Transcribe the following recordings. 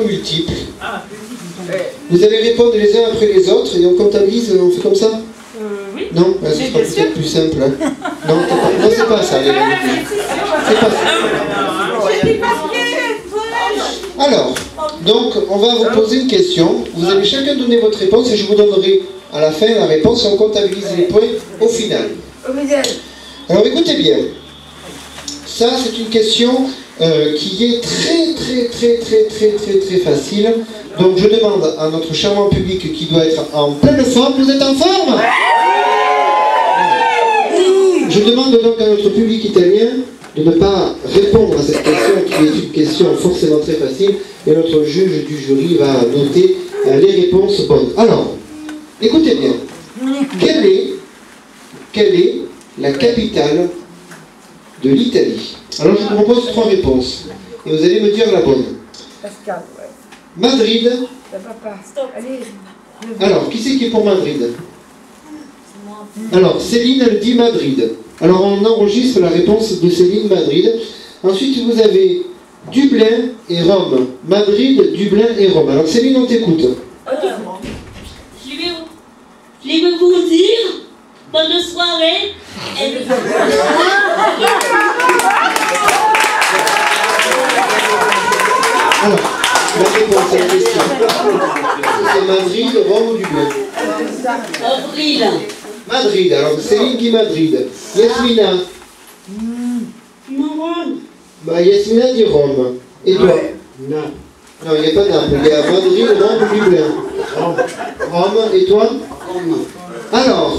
multiples. Vous allez répondre les uns après les autres et on comptabilise, on fait comme ça? Oui. Non, ce sera peut-être plus simple. Hein. Non, c'est pas ça, les amis. C'est pas ça. Alors, donc, on va vous poser une question. Vous allez chacun donner votre réponse et je vous donnerai à la fin la réponse et on comptabilise les points au final. Alors, écoutez bien. Ça, c'est une question qui est très facile. Donc, je demande à notre charmant public qui doit être en pleine forme. Vous êtes en forme? Je demande donc à notre public italien de ne pas répondre à cette question qui est une question forcément très facile et notre juge du jury va noter les réponses bonnes. Alors, écoutez bien. Quelle est la capitale de l'Italie? Alors je vous propose 3 réponses et vous allez me dire la bonne. Madrid. Alors, qui c'est qui est pour Madrid? Alors, Céline, elle dit Madrid. Alors, on enregistre la réponse de Céline, Madrid. Ensuite, vous avez Dublin et Rome. Madrid, Dublin et Rome. Alors, Céline, on t'écoute. Je vais vous dire, bonne soirée. Alors, la réponse à la question. C'est Madrid, Rome ou Dublin? Avril. Madrid, alors Céline dit Madrid. Yasmina? Bah, Yasmina dit Rome. Et toi? Non. Non, il n'y a pas d'arbre. Il y a Madrid, Rome ou Dublin? Rome. Et toi? Rome. Alors,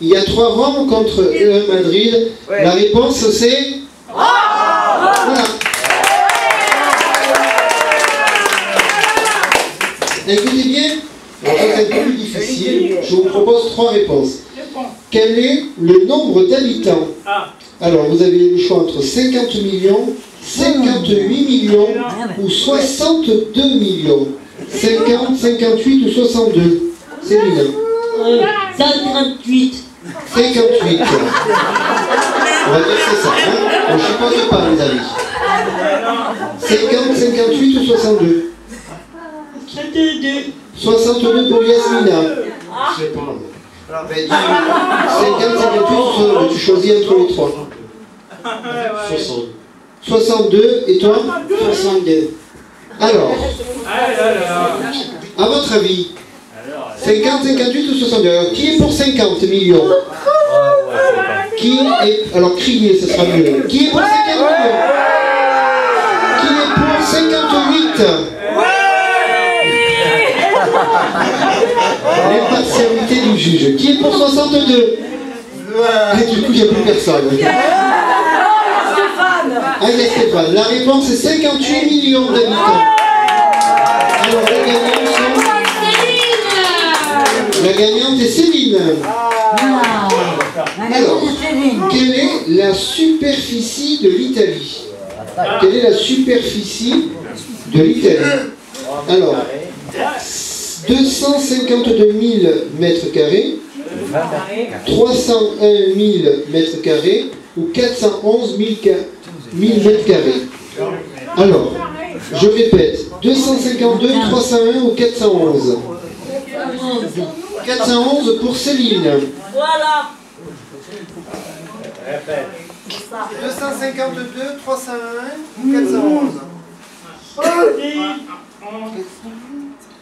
il y a 3 Rome contre 1 Madrid. Ouais. La réponse c'est... Voilà. Écoutez bien. Alors, ça c'est un peu plus difficile. Je vous propose 3 réponses. Quel est le nombre d'habitants? Alors, vous avez le choix entre 50 millions, 58 millions ou 62 millions. 50, 58 ou 62. Céline. 58. 58. On va dire que c'est ça. Hein? On ne chipote pas, les amis. 50, 58 ou 62? 62. 62 pour Yasmina. Je sais pas. Alors, ben, 50, 58 ou 62. Tu choisis entre les 3. 60. 62 et toi? 62. Alors, à votre avis, 50, 58 ou 62? Alors, qui est pour 50 millions? Qui est... Alors, criez, ce sera mieux. Qui est pour 50 millions? Qui est pour 58? L'impartialité du juge. Qui est pour 62? Et du coup, il n'y a plus personne. Ah, il y a Stéphane. La réponse est 58 millions d'habitants. Alors, la gagnante est Céline. Alors, quelle est la superficie de l'Italie? Quelle est la superficie de l'Italie? Alors, 252 000 mètres carrés, 301 000 mètres carrés ou 411 000 mètres carrés. Alors, je répète, 252, 301 ou 411? 411 pour Céline. Voilà. 252, 301 ou 411?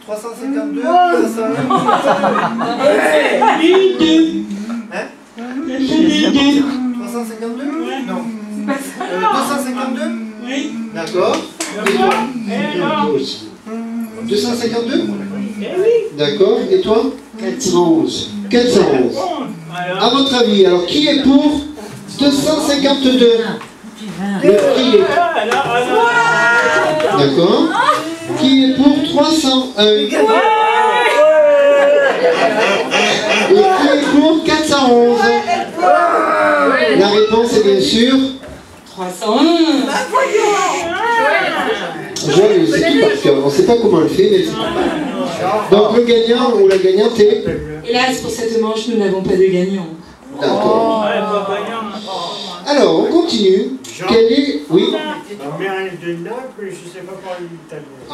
352, 301, 2. Hein? 352? Non. 252? Oui. D'accord. Et toi? 252? D'accord. Et toi? 411. 411. À votre avis, alors qui est pour 252? Le prier. D'accord. Qui est pour 301? Et qui est pour 411? La réponse est bien sûr 301. c'est tout par cœur. On ne sait pas comment on le fait, mais c'est tout. Donc le gagnant ou la gagnante est... Hélas, pour cette manche, nous n'avons pas de gagnant. D'accord. Alors, on continue. quel est... Oui. Ma mère est de Naples, mais je ne sais pas parler l'italien. Ah.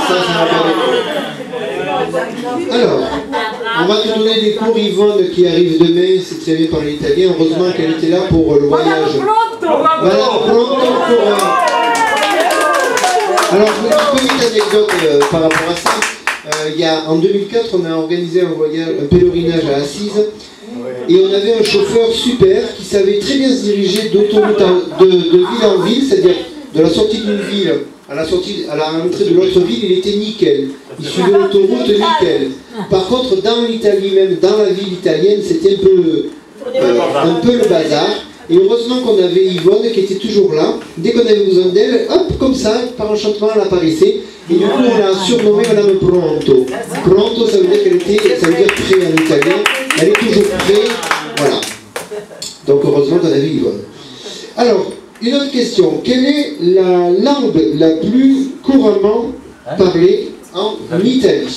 Ça m'a. Alors, on va te donner des cours, Yvonne, qui arrive demain, c'est très bien parler italien. Heureusement qu'elle était là pour le voyage. Voilà, pronto pour... Alors, je vous dis une petite anecdote par rapport à ça. En 2004, on a organisé un pèlerinage à Assise. Et on avait un chauffeur super qui savait très bien se diriger d'autoroute de ville en ville, c'est-à-dire de la sortie d'une ville à l'entrée de l'autre ville, il était nickel. Il suivait l'autoroute nickel. Par contre, dans l'Italie même, dans la ville italienne, c'était un peu le bazar. Et heureusement qu'on avait Yvonne qui était toujours là. Dès qu'on avait besoin d'elle, hop, comme ça, par enchantement, elle apparaissait. Et du coup, on l'a surnommée Madame Pronto. Pronto, ça veut dire qu'elle était, ça veut dire prêt en italien. Elle est toujours prête, voilà. Donc heureusement qu'on avait Yvonne. Alors, une autre question. Quelle est la langue la plus couramment parlée en Italie?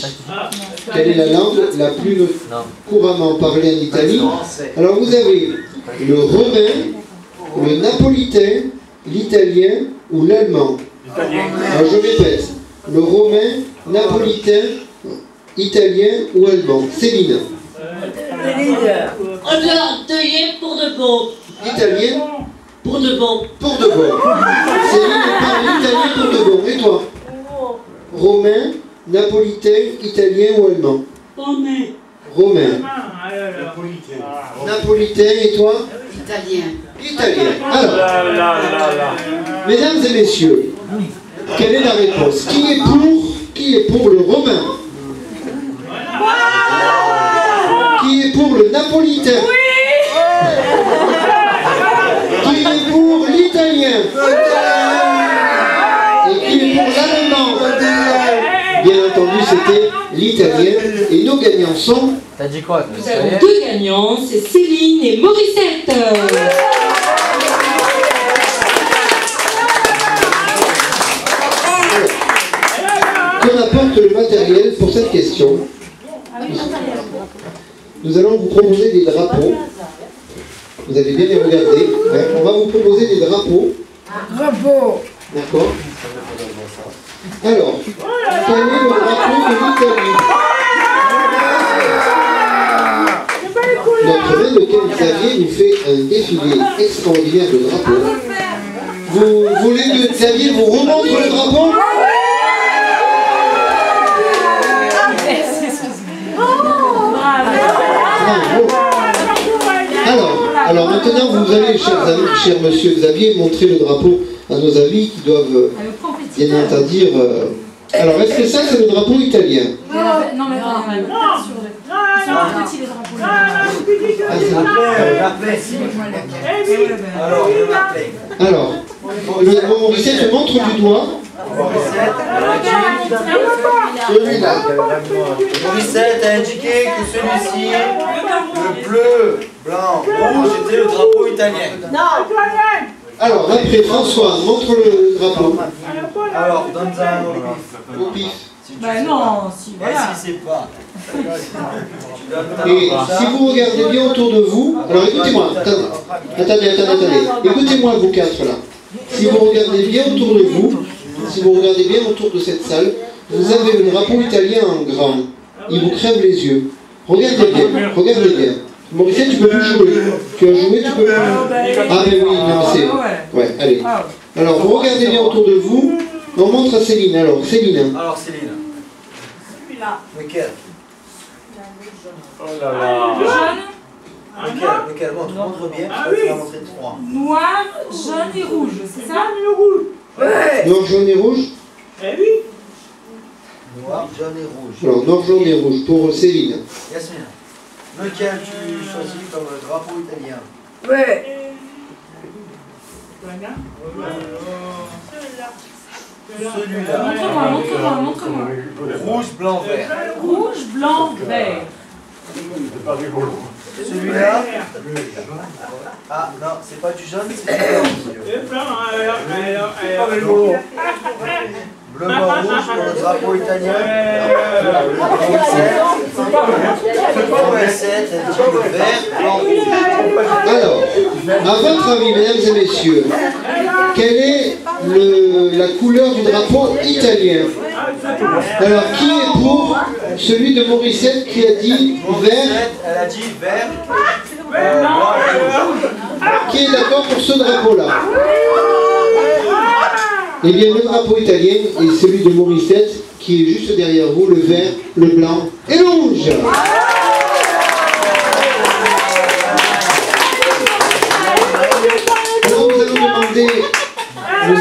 Quelle est la langue la plus couramment parlée en Italie? Alors vous avez le romain, le napolitain, l'italien ou l'allemand. Alors je répète, le romain, napolitain, italien ou allemand. Céline. On l'a atelier pour de bon. Italien. Pour de bon. Pour de bon. Céline parle italien pour de bon. Et toi? Romain, napolitain, italien ou allemand? Romain. Napolitain et toi? Italien. Italien. Alors, mesdames et messieurs, quelle est la réponse? Qui est pour le romain? Qui est pour le napolitain? Qui est pour l'italien? Et qui est pour l'allemand? Bien entendu, c'était l'italien. Et nos gagnants sont... T'as dit quoi? Nous avons deux gagnants, c'est Céline et Morissette. Qu'on apporte le matériel pour cette question. Nous allons vous proposer des drapeaux. Vous allez bien les regarder. On va vous proposer des drapeaux. D'accord. Alors, quel est le drapeau de l'Italie? Notre main de Ken Xavier nous fait un défilé extraordinaire de drapeaux. Vous voulez que Xavier vous remontre le drapeau? Alors maintenant, vous allez, cher monsieur Xavier, montrer le drapeau à nos amis qui doivent, bien entendu... Alors, est-ce que ça, c'est le drapeau italien? Non, mais petit les drapeaux. Alors, Morissette te montre du doigt. Celui-là. Morissette a indiqué que celui-ci, le bleu, blanc, rouge, était le drapeau italien. Alors, après, François, montre le drapeau. Alors, donne-en Au pif. Ben non, si, voilà. Si c'est pas. Et si vous regardez bien autour de vous, alors écoutez-moi, attendez, écoutez-moi vous quatre là. Si vous regardez bien autour de vous, si vous regardez bien autour de cette salle, vous avez le drapeau italien en grand. Il vous crève les yeux. Regardez bien, regardez bien. Morissette, tu peux plus jouer. Tu as joué, tu peux plus. Ah mais oui, non, c'est... Ouais, allez. Alors, vous regardez bien autour de vous. On montre à Céline. Alors, Céline. Alors, Céline. Celui-là. Lequel? Oh là là. Jaune, Lequel? Montre bien. Tu vas montrer trois. noir, jaune et rouge, c'est ça? Noir, jaune et rouge. Noir, jaune et rouge. Alors, noir, jaune et rouge pour Céline. Yasmine, lequel tu choisis comme drapeau italien? Celui-là. Montre-moi. Rouge, blanc, vert. Rouge, blanc, vert. Celui-là. Ah non, c'est pas du jaune, c'est du blanc. Bleu, blanc, rouge pour le drapeau italien. Morissette, elle dit le vert, blanc, rouge. Alors, à votre avis, mesdames et messieurs, quelle est la couleur du drapeau italien? Alors, qui est pour celui de Morissette qui a dit vert? Morissette, elle a dit vert, blanc, rouge. Qui est d'accord pour ce drapeau-là? Eh bien, le drapeau italien est celui de Morissette qui est juste derrière vous, le vert, le blanc et le rouge. Alors, nous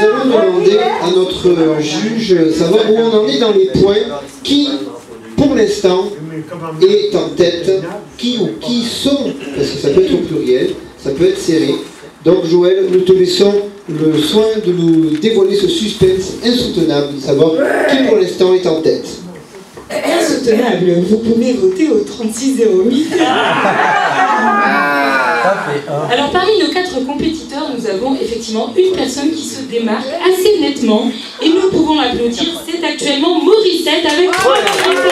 allons demander à notre juge savoir où on en est dans les points, qui, pour l'instant, est en tête, qui ou qui sont, parce que ça peut être au pluriel, ça peut être serré. Donc Joël, nous te laissons le soin de nous dévoiler ce suspense insoutenable, de savoir qui pour l'instant est en tête. Insoutenable, vous pouvez voter au 3608. Alors parmi nos 4 compétiteurs, nous avons effectivement une personne qui se démarque assez nettement et nous pouvons l'applaudir, c'est actuellement Morissette avec 3 réponses.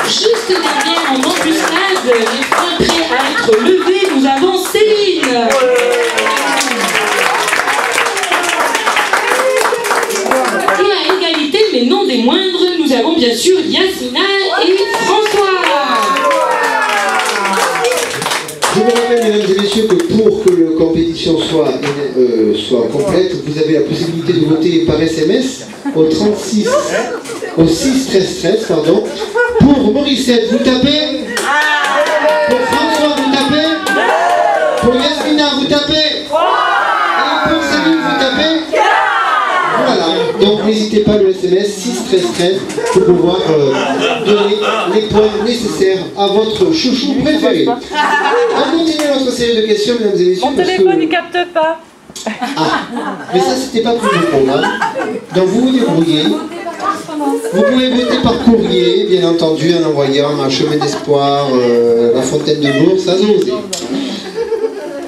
Juste derrière en embuscade, les points prêts à être levés, nous avons Céline. Et à égalité, mais non des moindres, nous avons bien sûr Yasmina et François. Je vous rappelle, mesdames et messieurs, que pour que la compétition soit complète, vous avez la possibilité de voter par SMS au 6 13 13, pardon. Pour Morissette, vous tapez. Pour François, vous tapez. Pour Yasmina, vous tapez. Et pour Céline, vous tapez. Voilà. Donc n'hésitez pas, le SMS 6 13 13 pour pouvoir donner les points nécessaires à votre chouchou préféré. On continue notre série de questions, mesdames et messieurs. Mon téléphone, il capte pas. Ah, mais ça, c'était pas pour le programme. Donc vous vous débrouillez. Vous pouvez voter par courrier, bien entendu, en envoyant un chemin d'espoir, la fontaine de Lourdes, ça osé.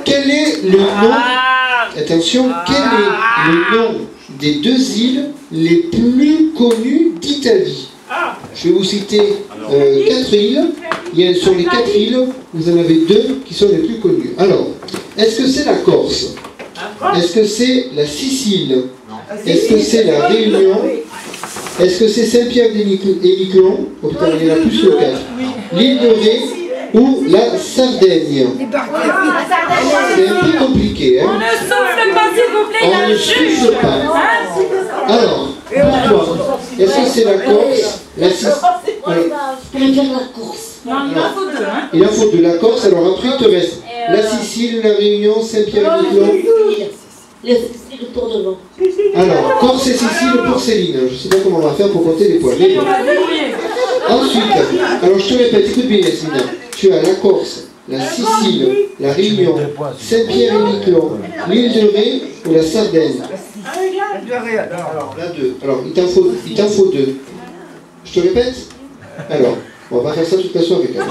Quel est le nom, attention, quel est le nom des 2 îles les plus connues d'Italie? Je vais vous citer 4 îles. Sur les 4 îles, vous en avez 2 qui sont les plus connues. Alors, est-ce que c'est la Corse? Est-ce que c'est la Sicile? Est-ce que c'est la Réunion? Est-ce que c'est Saint-Pierre-et-Miquelon? Il y en a plus que 4. L'île de Ré ou la Sardaigne? C'est un peu compliqué, hein? On ne souffle pas, s'il vous plaît, On ne souffle pas. Alors, pour toi, est-ce que c'est la Corse, la Sicile? On aime bien la course. Non, il en faut 2, hein. Il en faut 2. La Corse, alors après il te reste la Sicile, la Réunion, Saint-Pierre-et-Miquelon. Le tour de vent. Alors, Corse et Sicile pour Céline. Je ne sais pas comment on va faire pour compter les points. Mais bon. Ensuite, alors je te répète, écoute bien Yasmina. Tu as la Corse, la Sicile, la Réunion, Saint-Pierre-et-Miquelon, l'île de Ré ou la Sardaigne. Alors, la 2. Alors, il t'en faut 2. Je te répète. Alors, on va faire ça de toute façon avec elle.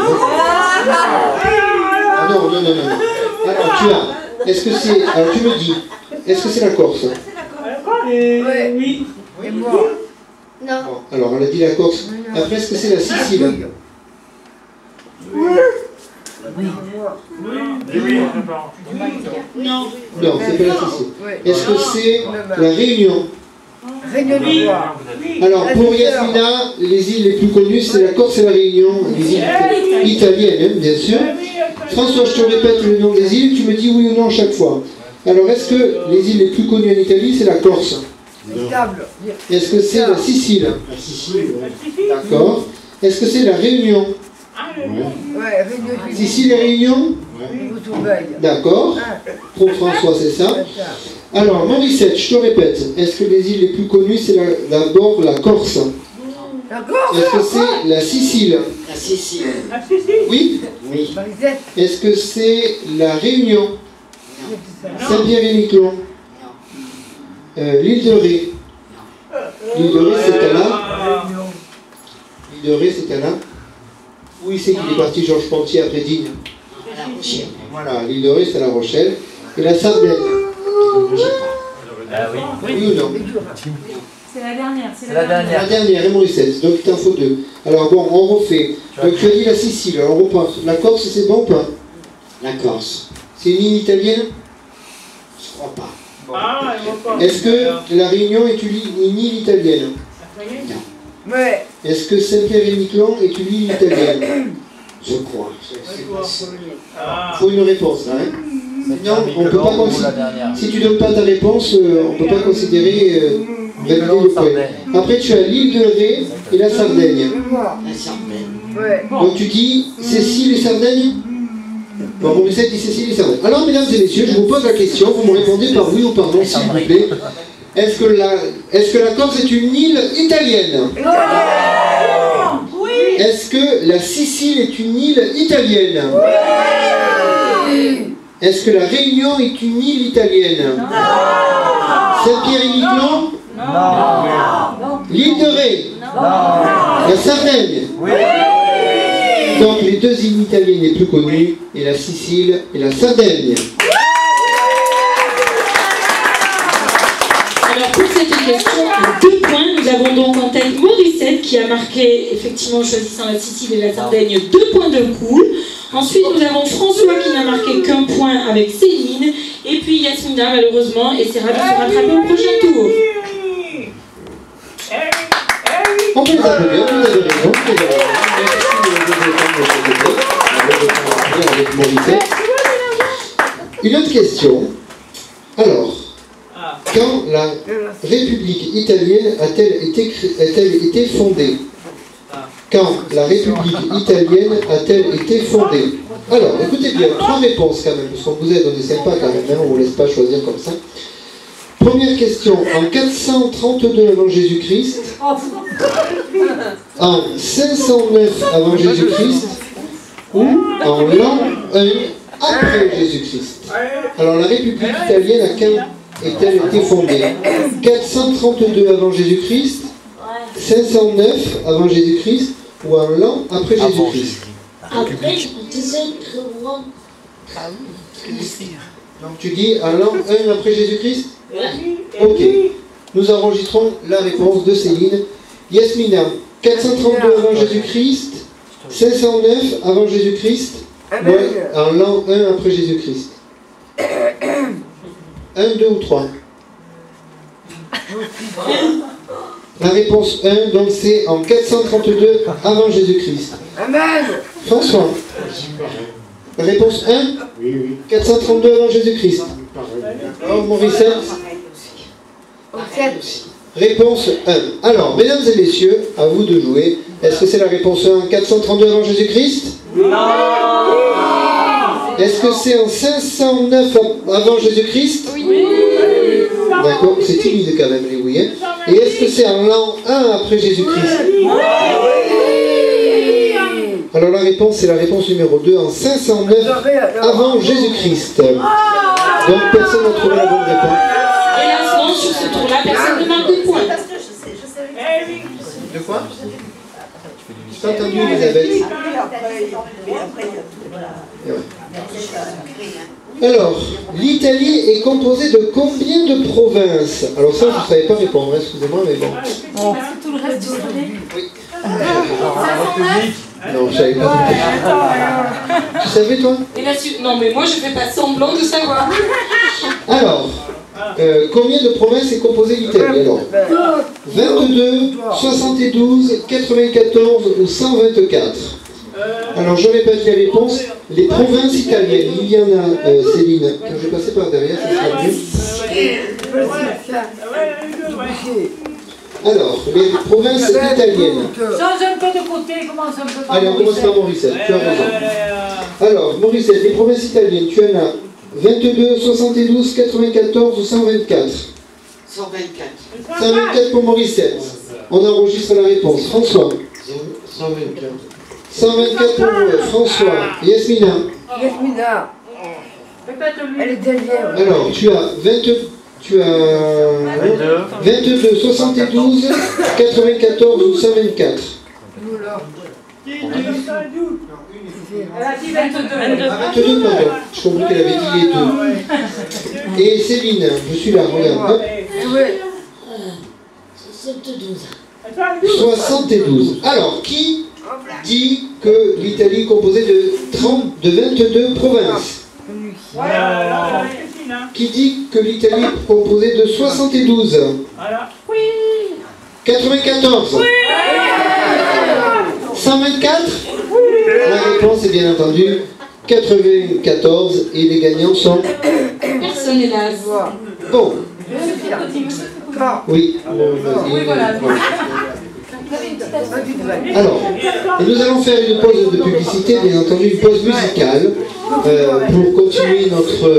Ah non. Alors, tu as. Est-ce que c'est. Alors, tu me dis. Est-ce que c'est la Corse? Oui. Et moi? Non. Bon, alors, on a dit la Corse. Après, est-ce que c'est la Sicile? Non. Non, c'est pas la Sicile. Est-ce que c'est la Réunion? Alors, pour Yasmina, les îles les plus connues, c'est la Corse et la Réunion, les îles italiennes, bien sûr. François, je te répète le nom des îles, tu me dis oui ou non à chaque fois. Alors, est-ce que les îles les plus connues en Italie, c'est la Corse? Est-ce que c'est la Sicile? La Sicile, d'accord. Est-ce que c'est la Réunion? Sicile et Réunion? D'accord. Pour François, c'est ça. Alors, Morissette, je te répète, est-ce que les îles les plus connues, c'est d'abord la Corse? Est-ce que c'est la Sicile? La Sicile. Oui? Oui. Est-ce que c'est la Réunion? Saint-Pierre-et-Miquelon? L'île de Ré? L'île de Ré, c'est à là? L'île de Ré, c'est à là? Oui, c'est qu'il est parti Georges Pontier après Digne. La Rochelle. Voilà, l'île de Ré, c'est à La Rochelle. Et la Sardaigne? Ah oui. Oui ou non? C'est la dernière. C'est la dernière. La dernière, et Morissette, donc il t'en faut 2. Alors bon, on refait. Donc tu as dit la Sicile, alors on repart. La Corse, c'est bon ou pas? La Corse. C'est une île italienne? Je crois pas. Ah, Est-ce que la Réunion est une île italienne? Non. Ouais. Est-ce que Saint-Pierre-et-Miquelon est une île italienne? Je crois. Il faut une réponse là. Hein? Non, on peut pas considérer. Si tu donnes pas ta réponse, on peut pas considérer valider le point. Après, tu as l'île de Ré et la Sardaigne. La Sardaigne. Ouais. Donc tu dis Cécile et Sardaigne? Bon, Morissette dit Cécile et Sardaigne. Alors, mesdames et messieurs, je vous pose la question, vous me répondez par oui ou par non, s'il vous plaît. Est-ce que la Corse est une île italienne? Oui. Est-ce que la Sicile est une île italienne? Est-ce que la Réunion est une île italienne? Saint-Pierre-et-Miquelon? Non. L'île de Ré? Non. La Sardaigne? Oui. Donc les deux îles italiennes les plus connues, et la Sicile et la Sardaigne. Alors pour cette question, 2 points. Nous avons donc en tête Morissette qui a marqué, effectivement, choisissant la Sicile et la Sardaigne, 2 points de coup. Ensuite, nous avons François qui n'a marqué qu'un point avec Céline. Et puis Yasmina, malheureusement, essaiera de se rattraper au prochain tour. On peut les applaudir, vous avez raison. Avec Morissette. Une autre question. Alors, quand la République italienne a-t-elle été fondée? Quand la République italienne a-t-elle été fondée? Alors, écoutez bien, 3 réponses quand même, parce qu'on vous aide, on est sympa quand même, on ne vous laisse pas choisir comme ça. Première question, en 432 avant Jésus-Christ, en 509 avant Jésus-Christ, ou en l'an 1 après Jésus-Christ. Alors, la République italienne a quand est-elle été fondée? 432 avant Jésus-Christ, 509 avant Jésus-Christ ou un l'an après Jésus-Christ? Après, deuxième grand. Donc tu dis un l'an 1 après Jésus-Christ? Ok. Nous enregistrons la réponse de Céline. Yasmina, 432 avant Jésus-Christ, 509 avant Jésus-Christ, ou un l'an 1 après Jésus-Christ? 1, 2 ou 3? La réponse 1, donc c'est en 432 avant Jésus-Christ. Amen. François. Réponse 1? Oui. 432 avant Jésus-Christ. Alors, Morissette. Réponse 1. Alors, mesdames et messieurs, à vous de jouer. Est-ce que c'est la réponse 1 en 432 avant Jésus-Christ? Non. Est-ce que c'est en 509 avant Jésus-Christ? Oui. D'accord, c'est timide quand même les oui. Hein. Et est-ce que c'est en l'an 1 après Jésus-Christ? Alors la réponse, c'est la réponse numéro 2, en 509 avant Jésus-Christ. Donc personne n'a trouvé la bonne réponse. Hélas, sur ce tour-là, personne ne marque de points. De quoi? Je n'ai pas entendu, Elisabeth. Alors, l'Italie est composée de combien de provinces? Alors ça, je ne savais pas répondre, excusez-moi, mais bon. Tout le reste du Oui. Non, je ne savais pas. Tu savais, toi? Non, mais moi, je ne fais pas semblant de savoir. Alors, combien de provinces est composée l'Italie? Alors, 22, 72, 94 ou 124? Alors, je répète les réponses. Les provinces italiennes, il y en a, Céline. Quand je vais passer par derrière, ça sera mieux. Alors, les provinces italiennes. Change un peu de côté, commence un peu par Allez, on commence par Morissette, tu as raison. Alors, Morissette, les provinces italiennes, tu en as 22, 72, 94 ou 124? 124. 124 pour Morissette. On enregistre la réponse. François. 124. 124 pour François. Yasmina. Yasmina. Elle est derrière. Alors, tu as 22, 72, 94 ou 124? Elle a dit 22. 22, pardon. Je comprends qu'elle avait dit les deux. Et Céline, je suis là, regarde. Hop. 72. Alors, qui dit que l'Italie est composée de 22 provinces? Qui dit que l'Italie est composée de 72? 94. 124. La réponse est bien entendu 94 et les gagnants sont... Personne hélas. Bon. Oui. Alors, nous allons faire une pause de publicité, bien entendu, une pause musicale, pour continuer notre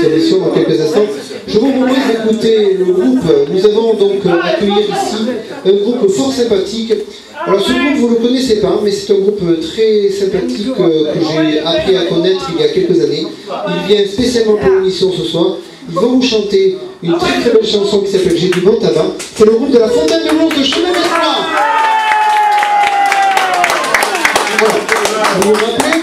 émission dans quelques instants. Je vous propose d'écouter le groupe. Nous allons donc accueillir ici un groupe fort sympathique. Alors ce groupe, vous ne le connaissez pas, mais c'est un groupe très sympathique que j'ai appris à connaître il y a quelques années. Il vient spécialement pour l'émission ce soir. Ils vont vous chanter une très très belle chanson qui s'appelle J'ai du bon tabac. C'est le groupe de la Fontaine de Lourdes de Chemin-Messana. Voilà. Vous vous rappelez